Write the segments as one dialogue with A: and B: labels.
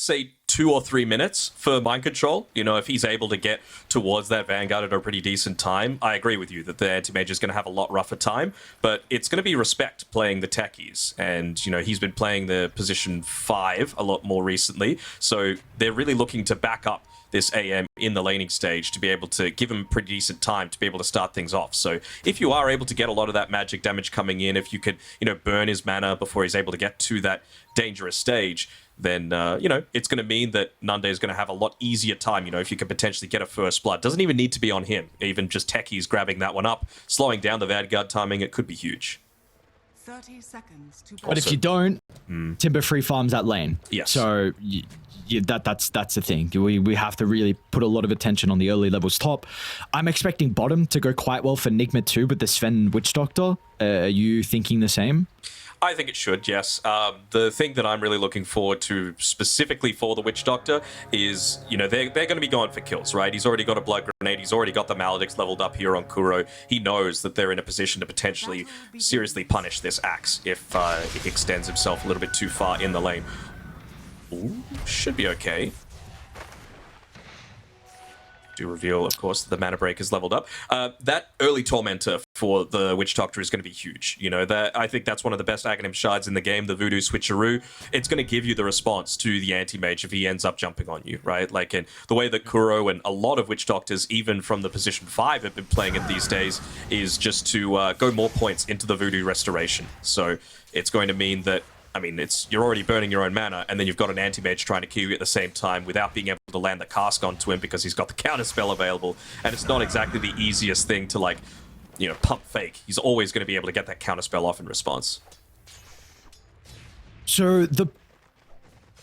A: say 2 or 3 minutes for mind control. You know, if he's able to get towards that Vanguard at a pretty decent time, I agree with you that the anti-mage is going to have a lot rougher time, but it's going to be Respect playing the techies. And, you know, he's been playing the position 5 a lot more recently. So they're really looking to back up this AM in the laning stage to be able to give him pretty decent time to be able to start things off. So if you are able to get a lot of that magic damage coming in, if you could, you know, burn his mana before he's able to get to that dangerous stage, then, you know, it's going to mean that Nande is going to have a lot easier time, you know, if you could potentially get a first blood. Doesn't even need to be on him. Even just techies grabbing that one up, slowing down the Vanguard timing, it could be huge.
B: 30 seconds to
C: but if you don't, Timber free farms that lane.
A: Yes.
C: So that's the thing. We have to really put a lot of attention on the early levels top. I'm expecting bottom to go quite well for Nigma too with the Sven Witch Doctor. Are you thinking the same?
A: I think it should, yes. The thing that I'm really looking forward to specifically for the Witch Doctor is, you know, they're going to be going for kills, right? He's already got a Blood Grenade. He's already got the Maledicts leveled up here on Kuro. He knows that they're in a position to potentially seriously punish this Axe if he extends himself a little bit too far in the lane. Ooh, should be okay. Do reveal, of course, that the Mana Break is leveled up. That early Tormentor for the Witch Doctor is going to be huge. You know, that I think that's one of the best Aghanim shards in the game, the Voodoo Switcheroo. It's going to give you the response to the Anti-Mage if he ends up jumping on you, right? Like, in the way that Kuro and a lot of Witch Doctors, even from the position 5, have been playing it these days, is just to go more points into the Voodoo Restoration. So it's going to mean that, I mean, you're already burning your own mana, and then you've got an anti-mage trying to kill you at the same time without being able to land the cask onto him because he's got the counter spell available, and it's not exactly the easiest thing to, like, you know, pump fake. He's always going to be able to get that counter spell off in response.
C: So the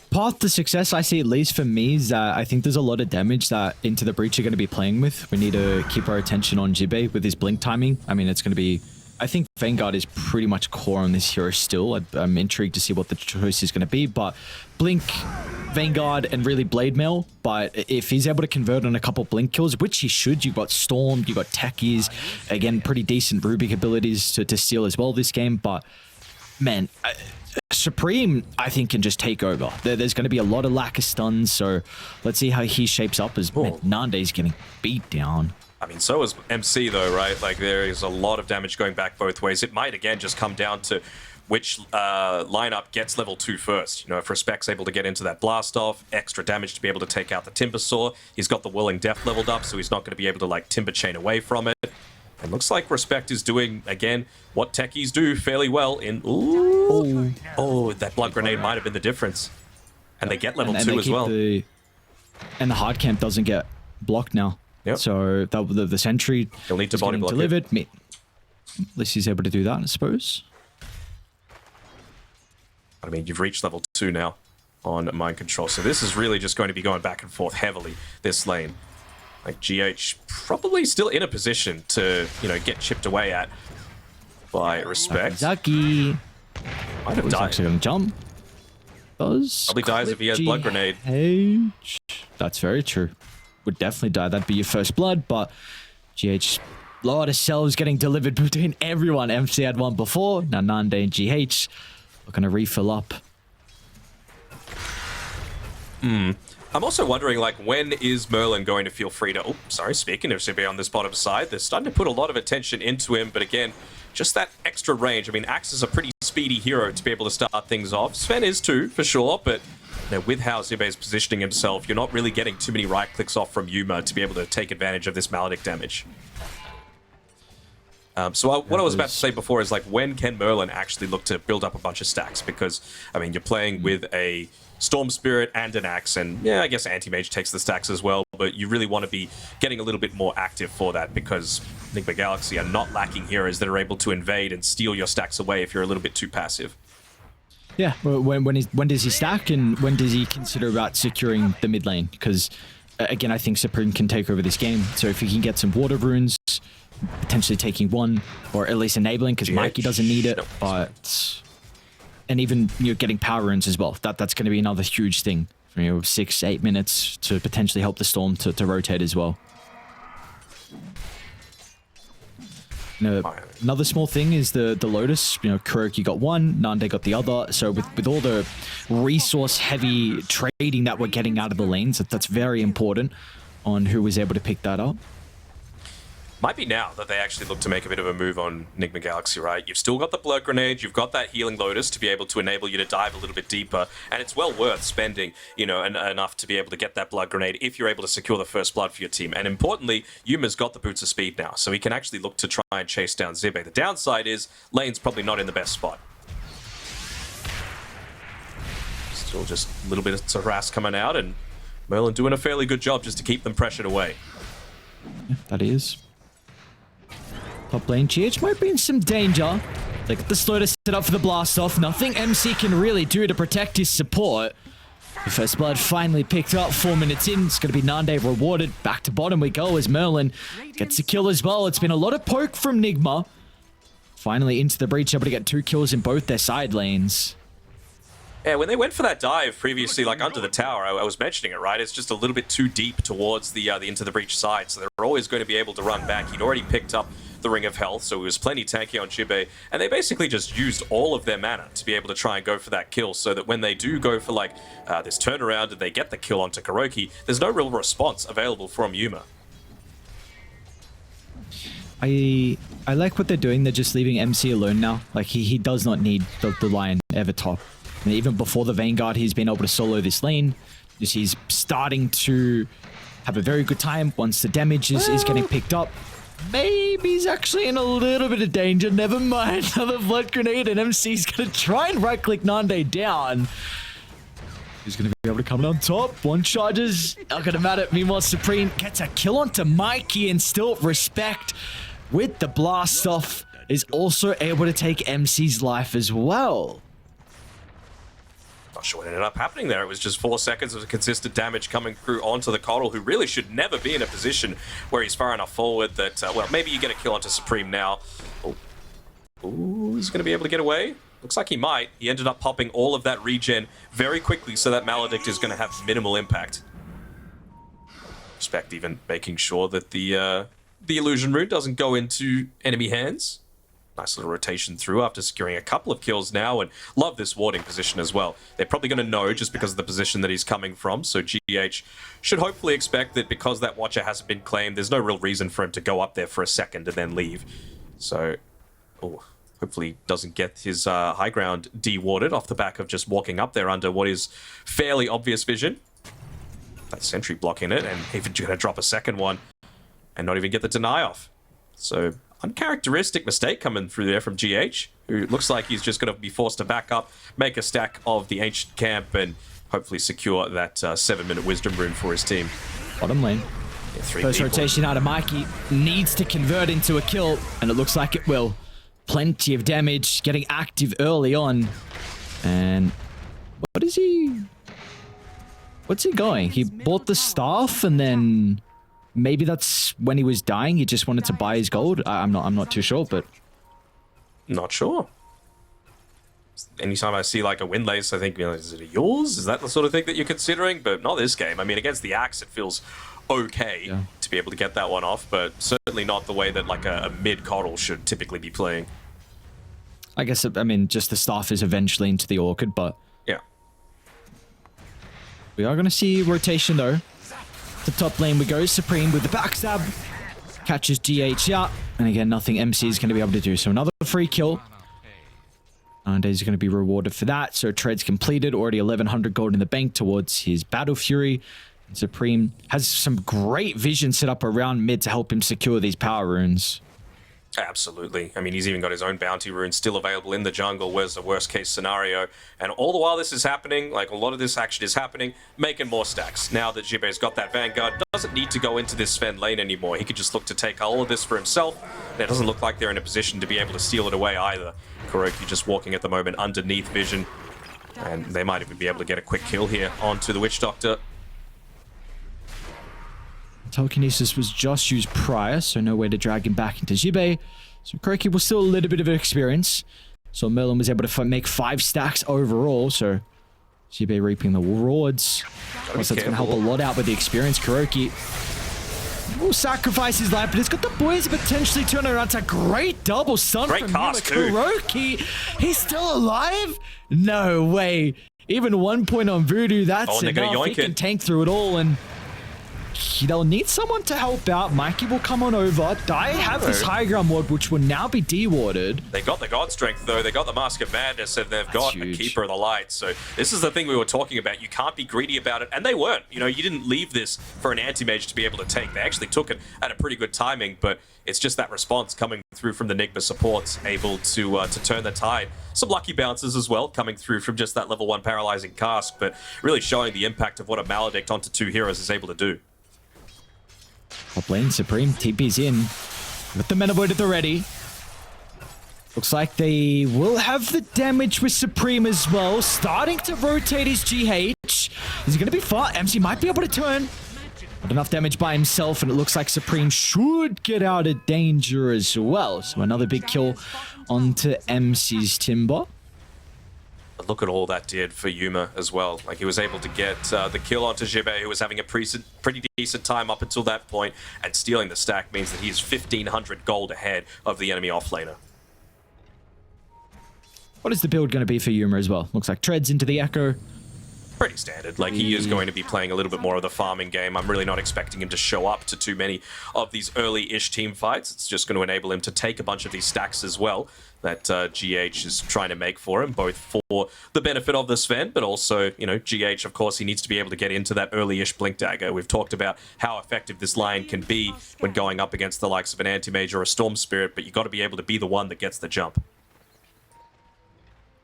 C: path to success I see, at least for me, is that I think there's a lot of damage that Into the Breach are going to be playing with. We need to keep our attention on Jibe with his blink timing. I mean, it's going to be... I think Vanguard is pretty much core on this hero still. I'm intrigued to see what the choice is going to be, but Blink, Vanguard, and really Blade Mail. But if he's able to convert on a couple Blink kills, which he should, you've got Storm, you've got Techies, again, pretty decent Rubik abilities to steal as well this game. But, man, Supreme, I think, can just take over. There's going to be a lot of lack of stuns, so let's see how he shapes up as Nande's getting beat down.
A: I mean, so is MC, though, right? Like, there is a lot of damage going back both ways. It might, again, just come down to which lineup gets level 2 first. You know, if Respect's able to get into that blast off, extra damage to be able to take out the Timber Saw. He's got the Whirling Death leveled up, so he's not going to be able to, like, Timber Chain away from it. And looks like Respect is doing, again, what techies do fairly well in... Ooh. Oh, that Blood Grenade might have been the difference. And they get level 2 as well.
C: And the hard camp doesn't get blocked now.
A: Yep.
C: So the sentry
A: He'll need to
C: is
A: body
C: getting
A: block
C: delivered. At least he's able to do that, I suppose.
A: I mean, you've reached level 2 now on Mind Control, so this is really just going to be going back and forth heavily, this lane. Like, GH probably still in a position to, you know, get chipped away at by Respect.
C: Zaki.
A: Might have died.
C: Actually going to jump. Does
A: probably dies if he has Blood Grenade.
C: That's very true. Would definitely die. That'd be your first blood, but GH, a lot of cells getting delivered between everyone. MC had one before, now Nande and GH are going to refill up.
A: I'm also wondering, like, when is Merlin going to feel free to... Oh, sorry, speaking of Zibe on this bottom side, they're starting to put a lot of attention into him, but again, just that extra range. I mean, Axe is a pretty speedy hero to be able to start things off. Sven is too, for sure, but... Now, with how Zibe is positioning himself, you're not really getting too many right clicks off from Yuma to be able to take advantage of this Maledict damage. What I was about to say before is, like, when can Merlin actually look to build up a bunch of stacks? Because, I mean, you're playing with a Storm Spirit and an Axe, and yeah, I guess Anti-Mage takes the stacks as well, but you really want to be getting a little bit more active for that because Nigma Galaxy are not lacking heroes that are able to invade and steal your stacks away if you're a little bit too passive.
C: Yeah, when does he stack and when does he consider about securing the mid lane? Because, again, I think Supreme can take over this game. So if he can get some water runes, potentially taking one, or at least enabling, because Mikey doesn't need it, but... And even, you know, getting power runes as well. That's going to be another huge thing. You know, 6-8 minutes to potentially help the Storm to rotate as well. Another small thing is the Lotus. You know, Kuroki got one, Nande got the other. So with all the resource-heavy trading that we're getting out of the lanes, that's very important on who was able to pick that up.
A: Might be now that they actually look to make a bit of a move on Nigma Galaxy, right? You've still got the Blur Grenade, you've got that Healing Lotus to be able to enable you to dive a little bit deeper, and it's well worth spending, you know, enough to be able to get that Blood Grenade if you're able to secure the first blood for your team. And importantly, Yuma's got the Boots of Speed now, so he can actually look to try and chase down Zibe. The downside is, lane's probably not in the best spot. Still just a little bit of harass coming out, and Merlin doing a fairly good job just to keep them pressured away.
C: Yeah, that is. Top lane, GH might be in some danger. They got the slow to set up for the blast off. Nothing MC can really do to protect his support. The first blood finally picked up 4 minutes in. It's going to be Nande rewarded. Back to bottom we go as Merlin gets a kill as well. It's been a lot of poke from Nigma. Finally into the breach, able to get 2 kills in both their side lanes.
A: Yeah, when they went for that dive previously, like under the tower, I was mentioning it, right? It's just a little bit too deep towards the into the breach side, so they're always going to be able to run back. He'd already picked up the Ring of Health, so he was plenty tanky on Jibe, and they basically just used all of their mana to be able to try and go for that kill, so that when they do go for like this turnaround and they get the kill onto Kuroki, there's no real response available from Yuma.
C: I like what they're doing. They're just leaving MC alone now. Like he does not need the Lion ever top. And even before the Vanguard, he's been able to solo this lane. He's starting to have a very good time once the damage is getting picked up. Maybe he's actually in a little bit of danger. Never mind. Another Blood Grenade, and MC's going to try and right-click Nande down. He's going to be able to come on top. One charges. Not going to matter. Meanwhile, Supreme gets a kill onto Mikey, and still Respect with the blast off is also able to take MC's life as well.
A: Not sure what ended up happening there. It was just 4 seconds of consistent damage coming through onto the Coddle, who really should never be in a position where he's far enough forward that, well, maybe you get a kill onto Supreme now. Oh, he's going to be able to get away. Looks like he might. He ended up popping all of that regen very quickly, so that Maledict is going to have minimal impact. Respect even making sure that the Illusion Rune doesn't go into enemy hands. Nice little rotation through after securing a couple of kills now, and love this warding position as well. They're probably going to know just because of the position that he's coming from, so GH should hopefully expect that because that Watcher hasn't been claimed, there's no real reason for him to go up there for a second and then leave. So, hopefully he doesn't get his high ground de-warded off the back of just walking up there under what is fairly obvious vision. That sentry blocking it, and even going to drop a second one and not even get the deny off. So, uncharacteristic mistake coming through there from GH, who looks like he's just going to be forced to back up, make a stack of the Ancient Camp, and hopefully secure that 7-minute Wisdom Rune for his team.
C: Bottom lane.
A: Yeah,
C: First rotation out of Mikey. Needs to convert into a kill, and it looks like it will. Plenty of damage, getting active early on. And what is he... What's he going? He bought the staff, and then... Maybe that's when he was dying. He just wanted to buy his gold. I'm not too sure, but
A: not sure. Anytime I see like a Windlace, I think, you know, is it yours? Is that the sort of thing that you're considering? But not this game. I mean, against the Axe, it feels okay to be able to get that one off, but certainly not the way that like a mid Coddle should typically be playing.
C: I guess I mean just the staff is eventually into the Orchid, but
A: yeah,
C: we are going to see rotation though. The top lane we go. Supreme with the backstab. Catches GH out. And again, nothing MC is going to be able to do. So another free kill. Nande's going to be rewarded for that. So trade's completed. Already 1100 gold in the bank towards his Battle Fury. And Supreme has some great vision set up around mid to help him secure these power runes.
A: Absolutely. I mean, he's even got his own bounty rune still available in the jungle. Where's the worst case scenario? And all the while this is happening, like a lot of this action is happening, making more stacks. Now that Jibe's got that Vanguard, doesn't need to go into this Sven lane anymore. He could just look to take all of this for himself. And it doesn't look like they're in a position to be able to steal it away either. Kuroki just walking at the moment underneath vision. And they might even be able to get a quick kill here onto the Witch Doctor.
C: Telekinesis was just used prior, so no way to drag him back into Jibe. So Kuroki was still a little bit of experience. So Merlin was able to make 5 stacks overall, so Jibe reaping the rewards. That's going to help a lot out with the experience. Kuroki will sacrifice his life, but he's got the boys potentially turning around. It's a great double stun
A: Great
C: from
A: cast,
C: Kuroki. He's still alive? No way. Even 1 point on Voodoo, that's
A: they're gonna
C: enough.
A: yoink
C: He can
A: it.
C: tank through it all, and they'll need someone to help out. Mikey will come on over. Dai have his high ground ward, which will now be dewarded.
A: They got the God Strength, though. They got the Mask of Madness, and they've got a
C: huge.
A: Keeper of the Light. So this is the thing we were talking about. You can't be greedy about it, and they weren't. You know, you didn't leave this for an anti-mage to be able to take. They actually took it at a pretty good timing, but it's just that response coming through from the Nigma supports, able to turn the tide. Some lucky bounces as well, coming through from just that level 1 paralyzing cask, but really showing the impact of what a Maledict onto 2 heroes is able to do.
C: Top lane, Supreme TP's in with the Mana Void at the ready. Looks like they will have the damage with Supreme as well. Starting to rotate his GH. Is he going to be far? MC might be able to turn. Not enough damage by himself, and it looks like Supreme should get out of danger as well. So another big kill onto MC's Timber.
A: But look at all that did for Yuma as well. Like, he was able to get the kill onto Jibe, who was having a pretty decent time up until that point, and stealing the stack means that he's 1,500 gold ahead of the enemy offlaner.
C: What is the build going to be for Yuma as well? Looks like treads into the Echo.
A: Pretty standard. Like, he is going to be playing a little bit more of the farming game. I'm really not expecting him to show up to too many of these early-ish team fights. It's just going to enable him to take a bunch of these stacks as well that GH is trying to make for him, both for the benefit of the Sven, but also, you know, GH, of course, he needs to be able to get into that early-ish Blink Dagger. We've talked about how effective this line can be when going up against the likes of an Anti-Mage or a Storm Spirit, but you got to be able to be the one that gets the jump.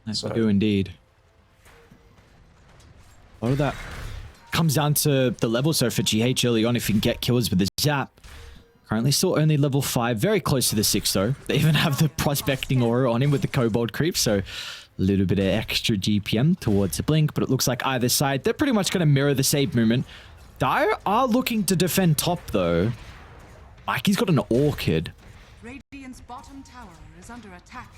C: Yes, I do indeed. A lot of that comes down to the level. So for GH early on, if you can get kills with the Zap. Currently still only level 5, very close to the 6 though. They even have the prospecting aura on him with the Kobold creep, so a little bit of extra GPM towards the Blink, but it looks like either side, they're pretty much going to mirror the save movement. Dire are looking to defend top though. Mikey's got an Orchid.
B: Radiant's bottom tower is under attack.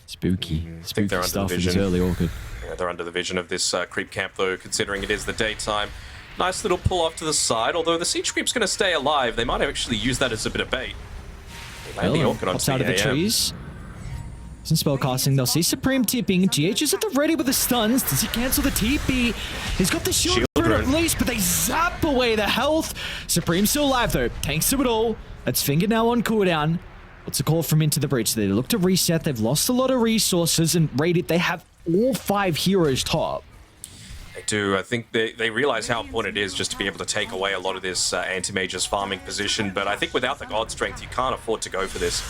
C: Spooky. Spooky
A: they're under
C: stuff
A: the
C: in this
A: vision.
C: early Orchid.
A: Yeah, they're under the vision of this creep camp, though, considering it is the daytime. Nice little pull off to the side, although the siege creep's going to stay alive. They might actually use that as a bit of bait. They land the Orchid onto
C: Pops out of the
A: AM.
C: trees. Some spell casting. They'll see Supreme tipping. GH is at the ready with the stuns. Does he cancel the TP? He's got the shield through at
A: rune.
C: least, but they zap away the health. Supreme's still alive though. Tanks to it all. That's Finger now on cooldown. What's the call from Into the Breach? They look to reset. They've lost a lot of resources, and Rated, they have all 5 heroes top.
A: They do. I think they realize how important it is just to be able to take away a lot of this anti-mage's farming position, but I think without the God Strength, you can't afford to go for this.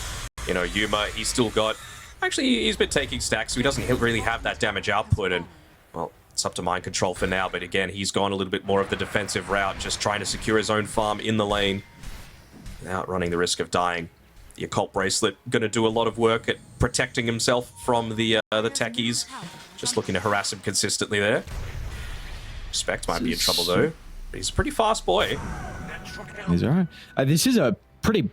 A: You know, Yuma, he's still got... Actually, he's been taking stacks, so he doesn't really have that damage output, and, well, it's up to mind control for now, but again, he's gone a little bit more of the defensive route, just trying to secure his own farm in the lane without running the risk of dying. The Occult Bracelet going to do a lot of work at protecting himself from the techies, just looking to harass him consistently there. Respect might be in trouble though, but he's a pretty fast boy.
C: He's alright. This is a pretty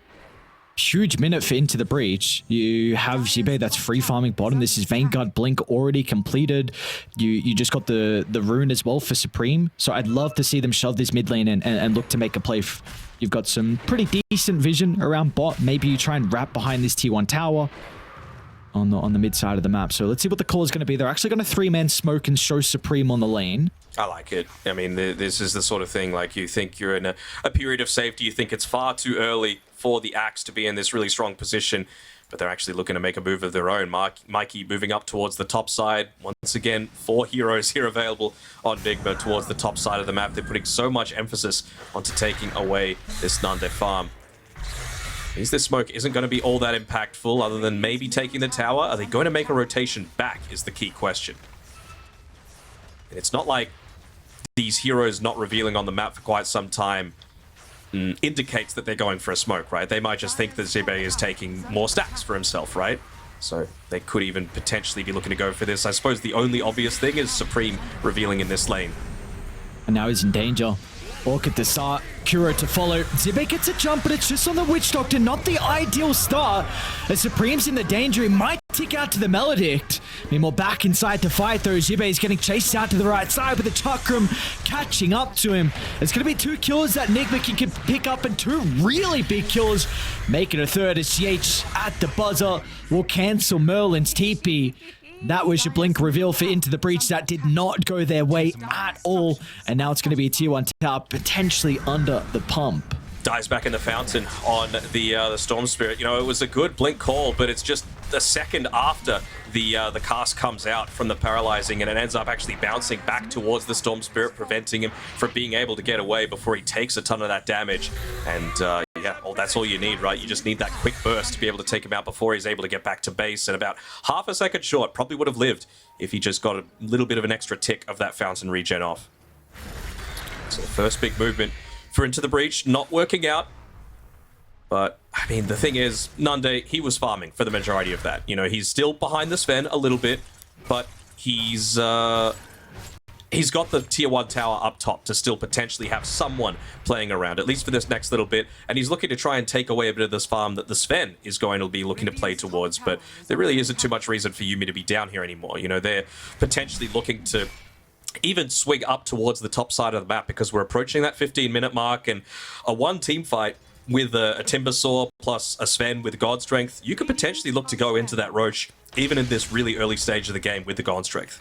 C: huge minute for Into the Breach. You have Jibe that's free farming bottom. This is Vanguard Blink already completed. You just got the rune as well for Supreme. So I'd love to see them shove this mid lane and look to make a play. You've got some pretty decent vision around bot. Maybe you try and wrap behind this T1 tower on the mid side of the map. So let's see what the call is going to be. They're actually going to 3-man smoke and show Supreme on the lane.
A: I like it. I mean, this is the sort of thing, like, you think you're in a period of safety, you think it's far too early for the Axe to be in this really strong position, but they're actually looking to make a move of their own. Mikey moving up towards the top side. Once again, 4 heroes here available on Nigma towards the top side of the map. They're putting so much emphasis onto taking away this Nande farm. Means this smoke isn't going to be all that impactful, other than maybe taking the tower. Are they going to make a rotation back is the key question. And it's not like these heroes not revealing on the map for quite some time indicates that they're going for a smoke, right? They might just think that Zibe is taking more stacks for himself, right? So they could even potentially be looking to go for this. I suppose the only obvious thing is Supreme revealing in this lane.
C: And now he's in danger. Orc at the start, Kuro to follow. Zibe gets a jump, but it's just on the Witch Doctor. Not the ideal start. As Supreme's in the danger, he might tick out to the Maledict. Meanwhile, back inside to fight though. Zibe is getting chased out to the right side with the Chakram catching up to him. It's going to be 2 kills that Nigma can pick up and 2 really big kills. Making a third as CH at the buzzer will cancel Merlin's TP. That was your blink reveal for Into the Breach. That did not go their way at all. And now it's going to be a tier 1 tower, potentially under the pump.
A: Dies back in the fountain on the Storm Spirit. You know, it was a good blink call, but it's just a second after the cast comes out from the paralyzing, and it ends up actually bouncing back towards the Storm Spirit, preventing him from being able to get away before he takes a ton of that damage. And yeah, well, that's all you need, right? You just need that quick burst to be able to take him out before he's able to get back to base. And about half a second short, probably would have lived if he just got a little bit of an extra tick of that fountain regen off. So the first big movement for Into the Breach, not working out. But, I mean, the thing is, Nande, he was farming for the majority of that. You know, he's still behind the Sven a little bit, but he's got the tier 1 tower up top to still potentially have someone playing around, at least for this next little bit. And he's looking to try and take away a bit of this farm that the Sven is going to be looking to play towards. But there really isn't too much reason for Yuumi to be down here anymore. You know, they're potentially looking to even swing up towards the top side of the map because we're approaching that 15-minute mark, and a 1-team fight with a Timbersaw plus a Sven with God Strength, you could potentially look to go into that Roche even in this really early stage of the game with the God Strength.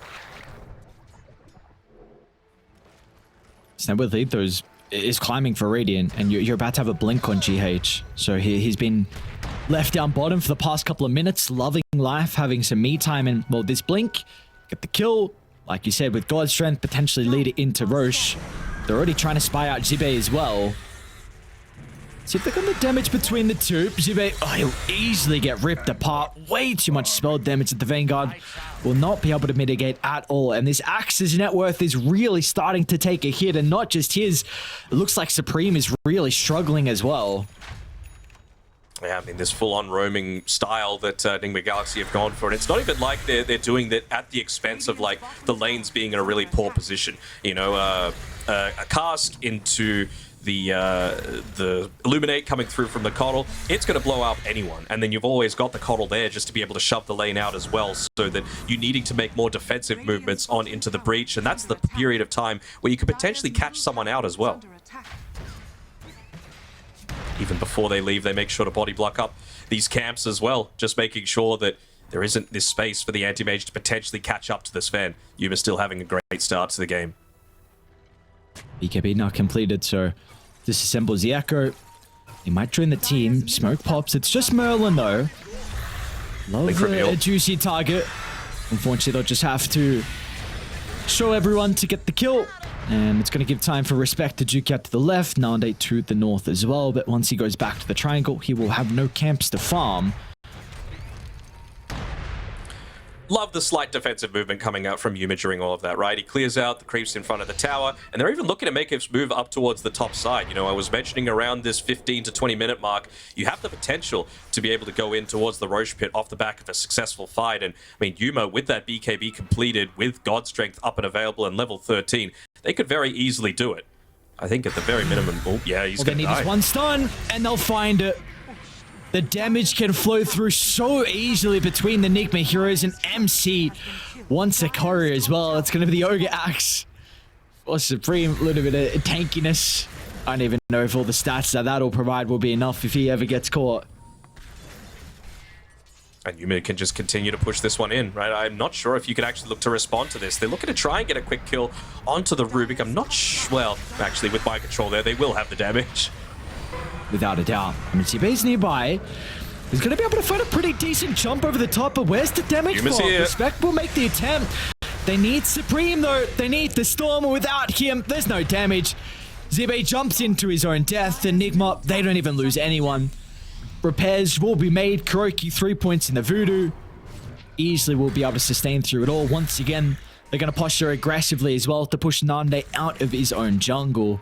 C: Snap with Lethos is climbing for Radiant, and you're about to have a blink on GH. So he's been left down bottom for the past couple of minutes, loving life, having some me time, and well, this blink, get the kill. Like you said, with God's Strength, potentially lead it into Roche. They're already trying to spy out Zibe as well. See if they got the damage between the two. Zibe, oh, he'll easily get ripped apart. Way too much spell damage that the Vanguard will not be able to mitigate at all. And this Axe's net worth is really starting to take a hit, and not just his. It looks like Supreme is really struggling as well.
A: Yeah, I mean, this full-on roaming style that Nigma Galaxy have gone for, and it's not even like they're doing that at the expense of, like, the lanes being in a really poor position. You know, a cast into the Illuminate coming through from the Coddle, it's going to blow up anyone. And then you've always got the Coddle there just to be able to shove the lane out as well, so that you're needing to make more defensive movements on Into the Breach, and that's the period of time where you could potentially catch someone out as well. Even before they leave, they make sure to body block up these camps as well, just making sure that there isn't this space for the anti-mage to potentially catch up to the Sven. Yuma still having a great start to the game.
C: BKB not completed, so disassembles the Echo. He might join the team. Smoke pops. It's just Merlin, though. Love a juicy target. Unfortunately, they'll just have to show everyone to get the kill. And it's going to give time for Respect to juke out to the left, Nande to the north as well. But once he goes back to the triangle, he will have no camps to farm.
A: Love the slight defensive movement coming out from Yuma during all of that, right? He clears out the creeps in front of the tower, and they're even looking to make his move up towards the top side. You know, I was mentioning around this 15 to 20 minute mark, you have the potential to be able to go in towards the Roche pit off the back of a successful fight. And I mean, Yuma, with that BKB completed, with God Strength up and available and level 13, they could very easily do it. I think at the very minimum, oh yeah, he's going to die.
C: All they need is one stun, and they'll find it. The damage can flow through so easily between the Nigma heroes, and MC wants a courier as well. It's going to be the Ogre Axe for Supreme. A little bit of tankiness. I don't even know if all the stats that that'll provide will be enough if he ever gets caught.
A: And Yuma can just continue to push this one in, right? I'm not sure if you can actually look to respond to this. They're looking to try and get a quick kill onto the Rubik. I'm not sure. Well, actually, with my control there, they will have the damage.
C: Without a doubt. I mean, Zibe's nearby. He's going to be able to find a pretty decent jump over the top, but where's the damage
A: Yuma's
C: for?
A: here.
C: Respect will make the attempt. They need Supreme, though. They need the Storm. Without him, there's no damage. Zibe jumps into his own death. Enigma, they don't even lose anyone. Repairs will be made. Kuroki 3 points in the Voodoo. Easily will be able to sustain through it all. Once again, they're going to posture aggressively as well to push Nande out of his own jungle.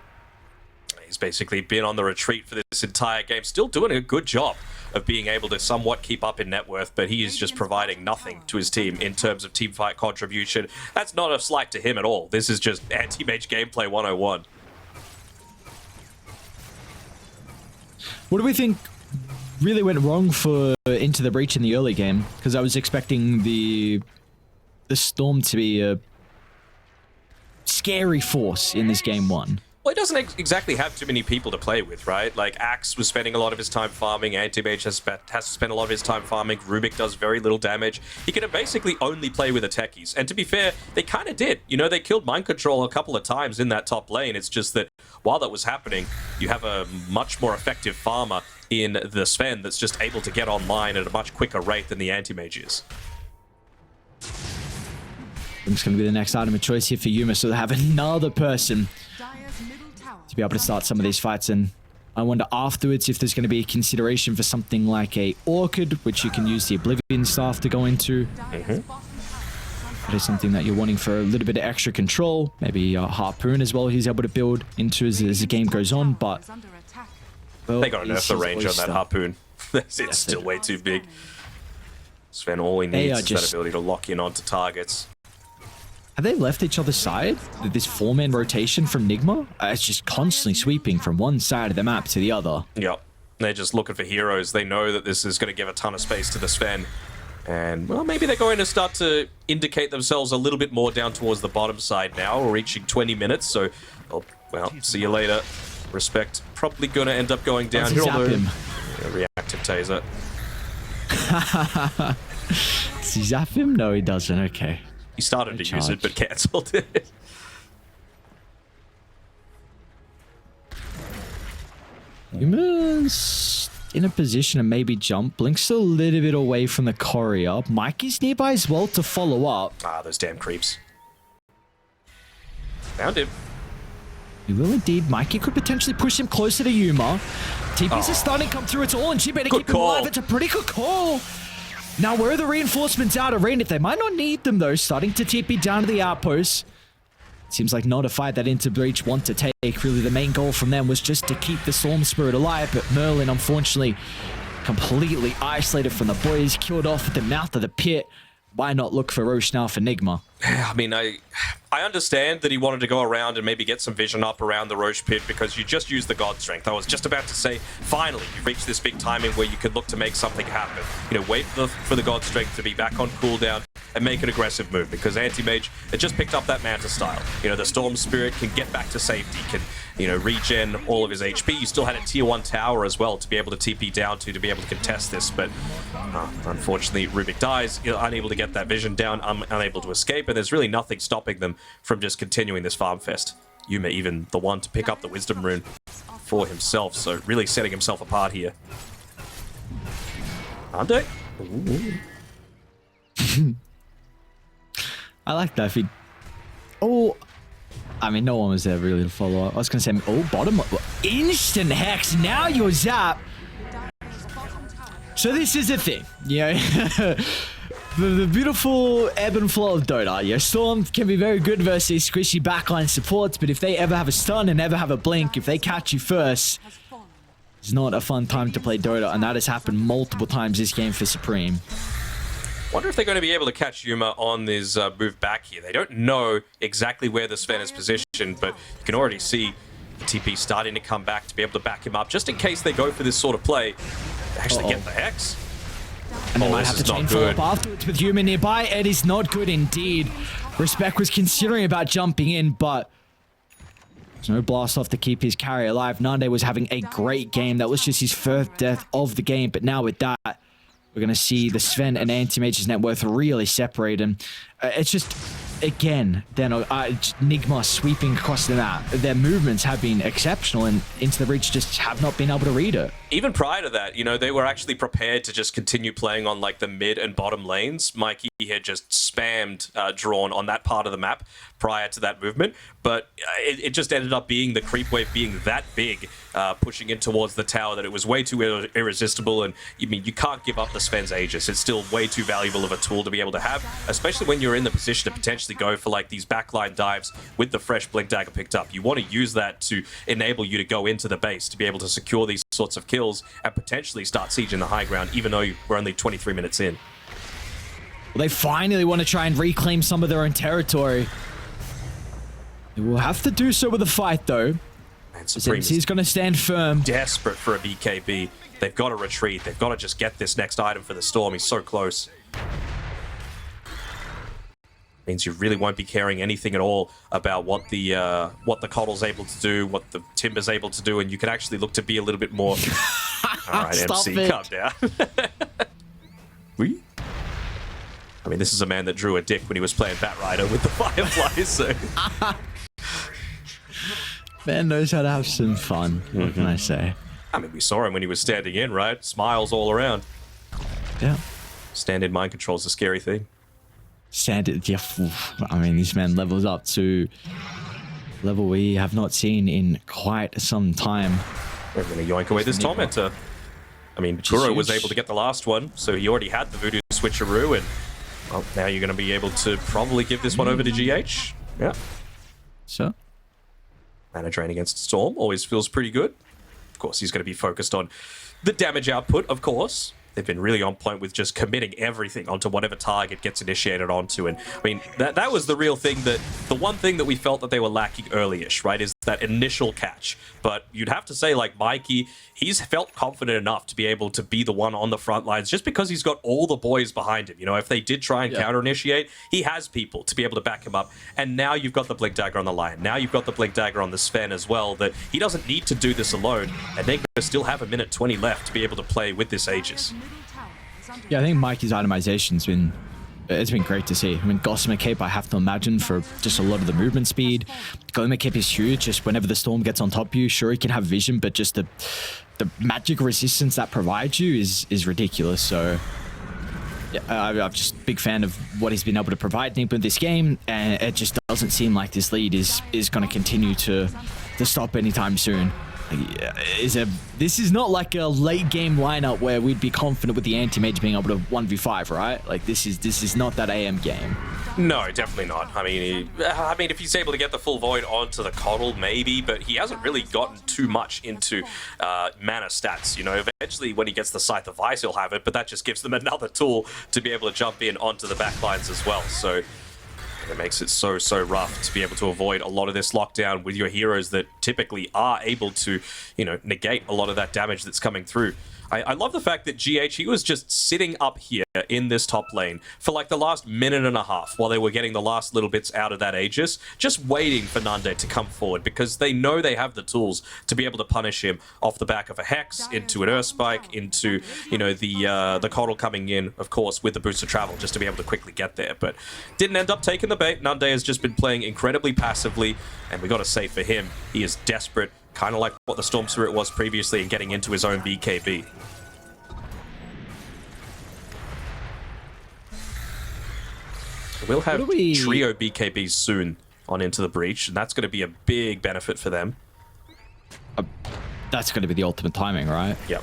A: He's basically been on the retreat for this entire game, still doing a good job of being able to somewhat keep up in net worth, but he is just providing nothing to his team in terms of teamfight contribution. That's not a slight to him at all. This is just anti-mage gameplay 101.
C: What do we think really went wrong for Into the Breach in the early game? Because I was expecting the Storm to be a scary force in this game one.
A: Well, he doesn't exactly have too many people to play with, right? Like, Axe was spending a lot of his time farming, Anti-Mage has to spend a lot of his time farming, Rubik does very little damage. He can basically only play with the techies. And to be fair, they kind of did. You know, they killed Mind Control a couple of times in that top lane. It's just that while that was happening, you have a much more effective farmer in the Sven that's just able to get online at a much quicker rate than the Anti-Mage is.
C: It's going to be the next item of choice here for Yuma, so they have another person to be able to start some of these fights. And I wonder afterwards if there's going to be a consideration for something like a Orchid, which you can use the Oblivion Staff to go into. That is something that you're wanting for a little bit of extra control. Maybe a Harpoon as well he's able to build into as the game goes on, but... Well,
A: they got to nerf the range on that Harpoon. It's still way too big. Sven, all he needs is that ability to lock in onto targets.
C: Have they left each other's side? This 4-man rotation from Nigma? It's just constantly sweeping from one side of the map to the other.
A: Yep. They're just looking for heroes. They know that this is going to give a ton of space to the Sven. And, well, maybe they're going to start to indicate themselves a little bit more down towards the bottom side now. We're reaching 20 minutes, so, oh, well, see you later. Respect probably going to end up going down here.
C: Zap him.
A: Yeah, reactive taser.
C: Does he zap him? No, he doesn't. Okay.
A: He started to use it, but cancelled it.
C: Human's in a position to maybe jump. Blink's a little bit away from the courier. Mikey's nearby as well to follow up.
A: Ah, those damn creeps. Found him.
C: He will indeed. Mikey could potentially push him closer to Yuma. TPs are starting to come through. It's all and she better keep him alive. It's a pretty good call. Now, where are the reinforcements out of range? They might not need them, though. Starting to TP down to the outpost. Seems like not a fight that Into Breach want to take. Really, the main goal from them was just to keep the Storm Spirit alive. But Merlin, unfortunately, completely isolated from the boys. Killed off at the mouth of the pit. Why not look for Roshan now for Nigma?
A: I mean, I understand that he wanted to go around and maybe get some vision up around the Roche pit because you just used the God Strength. I was just about to say, finally, you've reached this big timing where you could look to make something happen. You know, wait for the God Strength to be back on cooldown and make an aggressive move because Anti-Mage had just picked up that Manta style. You know, the Storm Spirit can get back to safety, can, you know, regen all of his HP. You still had a tier 1 tower as well to be able to TP down to be able to contest this, but unfortunately, Rubik dies, unable to get that vision down, unable to escape, and there's really nothing stopping them from just continuing this farm fest. Yuma even the one to pick up the Wisdom Rune for himself, so really setting himself apart here. Ande?
C: I like that. If he... Oh, I mean, no one was there really to follow up. I was going to say, oh, bottom. Instant Hex. Now you're Zap. So this is the thing. You know, the beautiful ebb and flow of Dota. Your Storm can be very good versus squishy backline supports, but if they ever have a stun and ever have a blink, if they catch you first, it's not a fun time to play Dota, and that has happened multiple times this game for Supreme.
A: Wonder if they're going to be able to catch Yuma on this move back here. They don't know exactly where the Sven is positioned, but you can already see the TP starting to come back to be able to back him up, just in case they go for this sort of play. They actually get the Hex.
C: And they might have to chain follow up afterwards with Yuma nearby. It is not good indeed. Respect was considering about jumping in, but there's no blast off to keep his carry alive. Nande was having a great game. That was just his first death of the game, but now with that, we're going to see the Sven and Anti-Mage's net worth really separate. And it's just, again, Nigma sweeping across the map. Their movements have been exceptional, and Into the Breach just have not been able to read it.
A: Even prior to that, you know, they were actually prepared to just continue playing on like the mid and bottom lanes. Mikey had just spammed drawn on that part of the map prior to that movement, but it just ended up being the creep wave being that big, pushing in towards the tower, that it was way too irresistible. And I mean, you can't give up the Sven's Aegis. It's still way too valuable of a tool to be able to have, especially when you're in the position to potentially go for like these backline dives with the fresh Blink Dagger picked up. You want to use that to enable you to go into the base to be able to secure these sorts of kills and potentially start sieging the high ground, even though we're only 23 minutes in.
C: Well, they finally want to try and reclaim some of their own territory. They will have to do so with a fight, though.
A: And Supreme is
C: He's going to stand firm.
A: desperate for a BKB. They've got to retreat. They've got to just get this next item for the Storm. He's so close. Means you really won't be caring anything at all about what the Coddle's able to do, what the Timber's able to do, and you can actually look to be a little bit more. All right,
C: Stop
A: MC,
C: it.
A: calm down. We? I mean, this is a man that drew a dick when he was playing Bat Rider with the Fireflies, so.
C: Man knows how to have some fun. What can I say?
A: I mean, we saw him when he was standing in, right? Smiles all around.
C: Yeah.
A: Stand-in mind control is a scary thing.
C: Standard, yeah. I mean, this man levels up to level we have not seen in quite some time.
A: We're going to yoink away this Tormentor. I mean, Kuro was able to get the last one, so he already had the Voodoo switcheroo, and well, now you're going to be able to probably give this one over to GH. Yeah.
C: So,
A: Mana drain against Storm always feels pretty good. Of course, he's going to be focused on the damage output, of course. They've been really on point with just committing everything onto whatever target gets initiated onto. And I mean, that was the real thing, that the one thing that we felt that they were lacking early-ish, right, is that initial catch. But you'd have to say, like, Mikey, he's felt confident enough to be able to be the one on the front lines just because he's got all the boys behind him. You know, if they did try and counter-initiate, he has people to be able to back him up. And now you've got the Blink Dagger on the Lion. Now you've got the Blink Dagger on the Sven as well, that he doesn't need to do this alone. And Nigma still have a minute 20 left to be able to play with this Aegis.
C: yeah, I think Mikey's itemization's been... It's been great to see. I mean, Gossamer Cape, I have to imagine, for just a lot of the movement speed. Glimmer Cape is huge. Just whenever the Storm gets on top of you, sure, he can have vision, but just the magic resistance that provides you is ridiculous. So, yeah, I'm just a big fan of what he's been able to provide Nigma this game, and it just doesn't seem like this lead is going to continue to stop anytime soon. This is not like a late game lineup where we'd be confident with the anti-mage being able to 1v5, right? Like, this is not that AM game.
A: No, definitely not. I mean, if he's able to get the full void onto the Coddle, maybe, but he hasn't really gotten too much into mana stats. You know, eventually when he gets the Scythe of Ice, he'll have it, but that just gives them another tool to be able to jump in onto the backlines as well. So it makes it so rough to be able to avoid a lot of this lockdown with your heroes that typically are able to, you know, negate a lot of that damage that's coming through. I love the fact that GH, he was just sitting up here in this top lane for like the last minute and a half while they were getting the last little bits out of that Aegis, just waiting for Nande to come forward because they know they have the tools to be able to punish him off the back of a Hex, into an Earth Spike, into, you know, the Coddle coming in, of course, with the boost of travel just to be able to quickly get there. But didn't end up taking the bait. Nande has just been playing incredibly passively, and we got to say for him, he is desperate, kind of like what the Storm Spirit was previously, and getting into his own BKB. We'll have trio BKBs soon on Into the Breach, and that's going to be a big benefit for them.
C: That's going to be the ultimate timing, right?
A: Yep.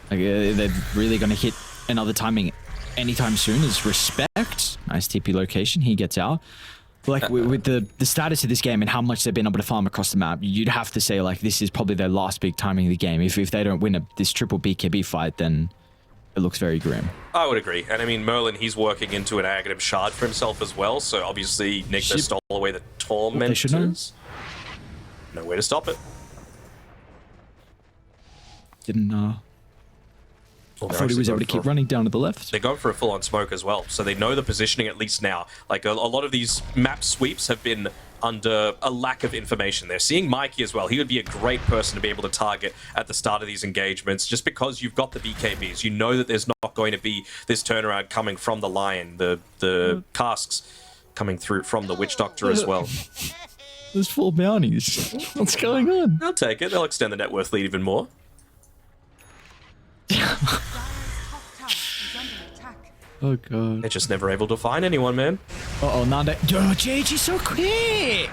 C: Like, they're really going to hit another timing anytime soon. Is Respect. Nice TP location. He gets out. Like, with the status of this game and how much they've been able to farm across the map, you'd have to say, like, this is probably their last big timing of the game. If they don't win this triple BKB fight, then it looks very grim.
A: I would agree. And I mean, Merlin, he's working into an Aghanim Shard for himself as well, so obviously Nigma stole away the Tormentors. No way to stop it.
C: Didn't, I thought he was able to keep running down to the left.
A: They're going for a full-on smoke as well, so they know the positioning at least now. Like, a lot of these map sweeps have been under a lack of information. They're seeing Mikey as well. He would be a great person to be able to target at the start of these engagements, just because you've got the BKBs. You know that there's not going to be this turnaround coming from the Lion, the casks coming through from the Witch Doctor as well.
C: There's 4 bounties. What's going on?
A: They'll take it. They'll extend the net worth lead even more.
C: Oh god.
A: They're just never able to find anyone, man.
C: Uh-oh, Nande. Yo, JG is so quick!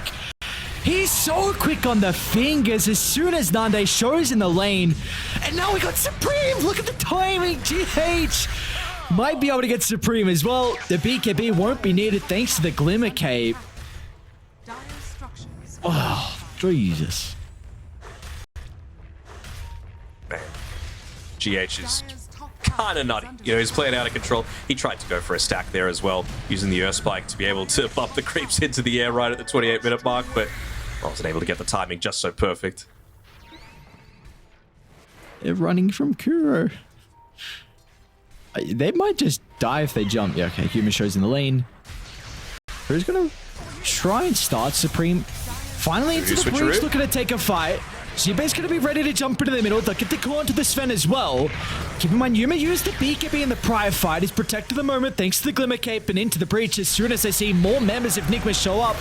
C: He's so quick on the fingers as soon as Nande shows in the lane. And now we got Supreme! Look at the timing! GH might be able to get Supreme as well. The BKB won't be needed thanks to the Glimmer Cape. Oh, Jesus.
A: Man. GH is kind of nutty. You know, he's playing out of control. He tried to go for a stack there as well, using the Earth Spike to be able to bump the creeps into the air right at the 28-minute mark, but I wasn't able to get the timing just so perfect.
C: They're running from Kuro. They might just die if they jump. Yeah, okay. Human shows in the lane. Who's gonna try and start Supreme? Finally into the breach, looking to take a fight. Jibei's going to be ready to jump into the middle. They'll get the call onto the Sven as well. Keep in mind, Yuma used the BKB in the prior fight. He's protected the moment thanks to the Glimmer Cape and into the breach. As soon as they see more members of Nigma show up,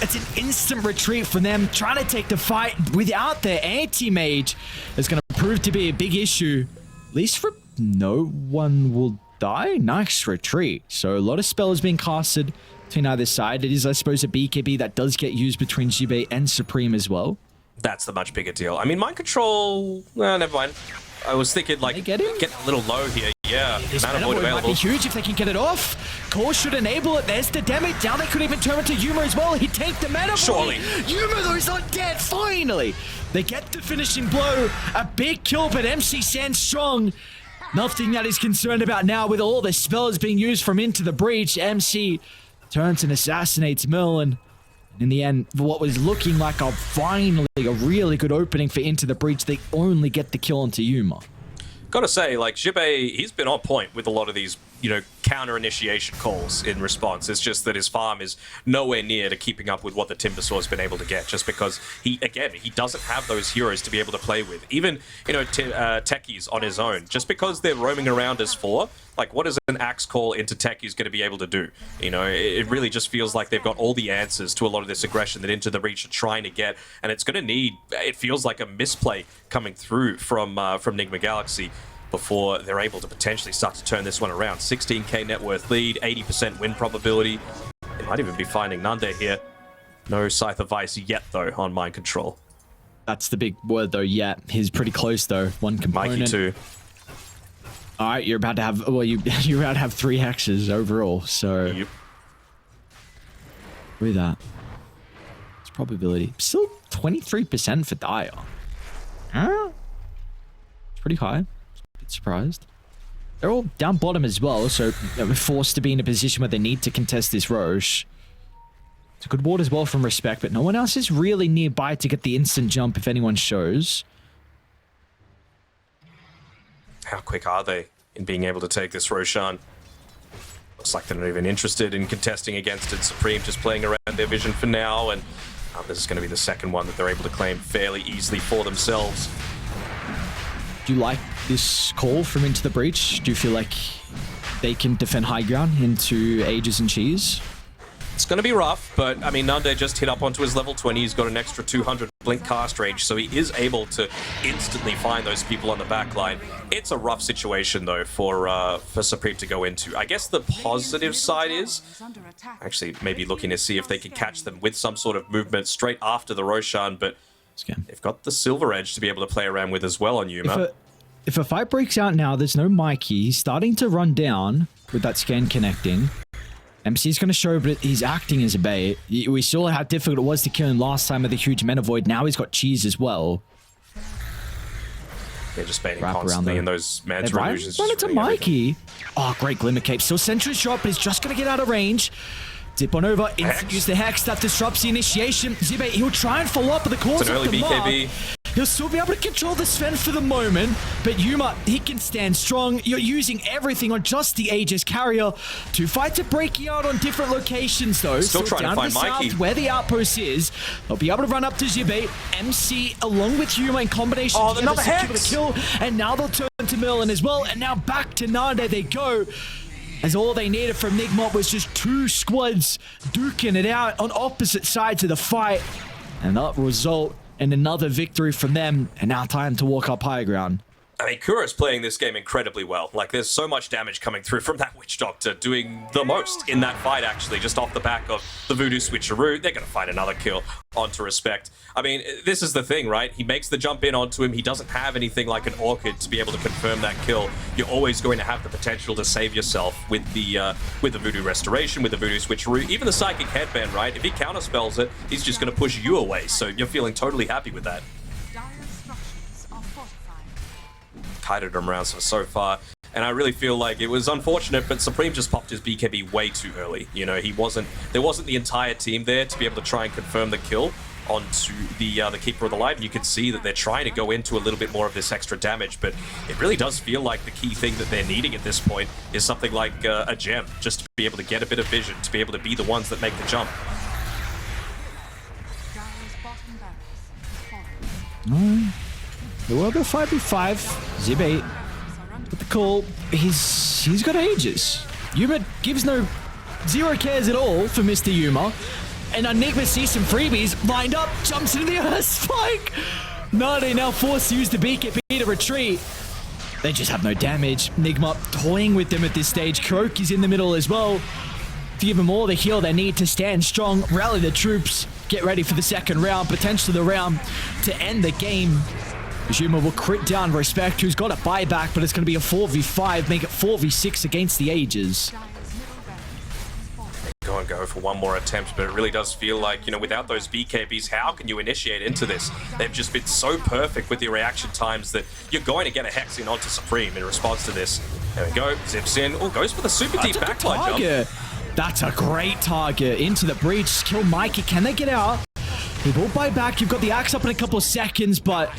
C: it's an instant retreat from them. Trying to take the fight without their anti-mage is going to prove to be a big issue. At least for no one will die. Nice retreat. So a lot of spells being casted between either side. It is, I suppose, a BKB that does get used between Jibei and Supreme as well.
A: That's the much bigger deal. I mean, mind control... never mind. I was thinking, like, getting a little low here. Yeah, mana void available.
C: Might be huge if they can get it off. Core should enable it. There's the damage. Down they could even turn it to Yuma as well. He tanked the mana.
A: Surely.
C: Yuma, though, is not dead. Finally. They get the finishing blow. A big kill, but MC stands strong. Nothing that he's concerned about now with all the spells being used from into the breach. MC turns and assassinates Merlin. In the end, what was looking like finally a really good opening for Into the Breach, they only get the kill onto Yuma.
A: Gotta say, like, Jibei, he's been on point with a lot of these, you know, counter-initiation calls in response. It's just that his farm is nowhere near to keeping up with what the Timbersaur's been able to get, just because he doesn't have those heroes to be able to play with. Even, you know, techies on his own, just because they're roaming around as 4, like, what is an axe call into techies going to be able to do? You know, it really just feels like they've got all the answers to a lot of this aggression that Into the Breach are trying to get, and it's going to need, it feels like a misplay coming through from Nigma Galaxy before they're able to potentially start to turn this one around. 16k net worth lead, 80% win probability. They might even be finding Nande here. No Scythe of Vice yet, though, on mind control.
C: That's the big word, though, yet. He's pretty close, though. One component.
A: Mikey, too.
C: All right, you're about to have, well, you're about to have 3 hexes overall, so...
A: Yep.
C: With that. It's probability. Still 23% for Dire. Huh? It's pretty high. Surprised. They're all down bottom as well, so we're forced to be in a position where they need to contest this Roche. It's a good ward as well from Respect, but no one else is really nearby to get the instant jump if anyone shows.
A: How quick are they in being able to take this Roshan? Looks like they're not even interested in contesting against it. Supreme just playing around their vision for now, and this is going to be the second one that they're able to claim fairly easily for themselves.
C: Do you like this call from Into the Breach? Do you feel like they can defend high ground into Ages and Cheese?
A: It's going to be rough, but, I mean, Nande just hit up onto his level 20. He's got an extra 200 blink cast range, so he is able to instantly find those people on the back line. It's a rough situation, though, for Supreme to go into. I guess the positive side is actually maybe looking to see if they can catch them with some sort of movement straight after the Roshan, but they've got the Silver Edge to be able to play around with as well on Yuma.
C: If a fight breaks out now, there's no Mikey. He's starting to run down with that scan connecting. MC's going to show, but he's acting as a bait. We saw how difficult it was to kill him last time with a huge mana void. Now he's got Cheese as well.
A: They're just baiting constantly, and those Manta illusions.
C: Run into Mikey. Oh, great Glimmer Cape. Still Sentry shot, but he's just going to get out of range. Dip on over, use the Hex, that disrupts the initiation. Jibei, he'll try and follow up, but the call's
A: it's an early BKB.
C: He'll still be able to control the Sven for the moment, but Yuma, he can stand strong. You're using everything on just the Aegis carrier. 2 fights are breaking out on different locations, though.
A: Still trying to find Mikey.
C: South, where the outpost is, they'll be able to run up to Jibei. MC, along with Yuma in combination,
A: another Hex!
C: Kill, and now they'll turn to Merlin as well, and now back to Nande they go. As all they needed from Nigma was just 2 squads duking it out on opposite sides of the fight. And that result in another victory from them, and now time to walk up high ground.
A: I mean, Kuro's playing this game incredibly well. Like, there's so much damage coming through from that Witch Doctor, doing the most in that fight, actually, just off the back of the Voodoo switcheroo. They're going to find another kill onto Respect. I mean, this is the thing, right? He makes the jump in onto him. He doesn't have anything like an Orchid to be able to confirm that kill. You're always going to have the potential to save yourself with the Voodoo Restoration, with the Voodoo switcheroo, even the Psychic Headband, right? If he counterspells it, he's just going to push you away, so you're feeling totally happy with that. Kited him around so far, and I really feel like it was unfortunate, but Supreme just popped his BKB way too early. You know, there wasn't the entire team there to be able to try and confirm the kill. onto the Keeper of the Light. And you can see that they're trying to go into a little bit more of this extra damage, but it really does feel like the key thing that they're needing at this point is something like a gem, just to be able to get a bit of vision, to be able to be the ones that make the jump.
B: Dire's bottom barracks is falling.
C: The world of 5v5, Zib 8. But the call, he's got ages. Yuma gives zero cares at all for Mr. Yuma. And Nigma sees some freebies lined up, jumps into the earth spike. No, they now forced to use the BKB to retreat. They just have no damage. Nigma toying with them at this stage. Kuroki's in the middle as well. To give them all the heal they need to stand strong, rally the troops, get ready for the second round, potentially the round to end the game. Yuma will crit down Respect, who's got a buyback, but it's going to be a 4v5, make it 4v6 against the Ages.
A: Go for one more attempt, but it really does feel like, you know, without those BKBs, how can you initiate into this? They've just been so perfect with your reaction times that you're going to get a Hex in onto Supreme in response to this. There we go, zips in. Oh, goes for the super deep backline jump.
C: That's a great target. Into the breach, kill Mikey. Can they get out? They will buy back. You've got the axe up in a couple of seconds, but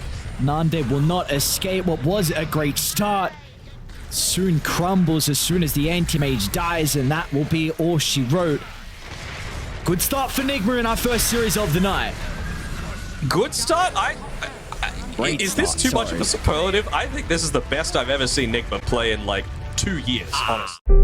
C: Nande will not escape what was a great start. Soon crumbles as soon as the anti-mage dies, and that will be all she wrote. Good start for Nigma in our first series of the night.
A: Good start? Is this too much of a superlative? I think this is the best I've ever seen Nigma play in like 2 years, honestly.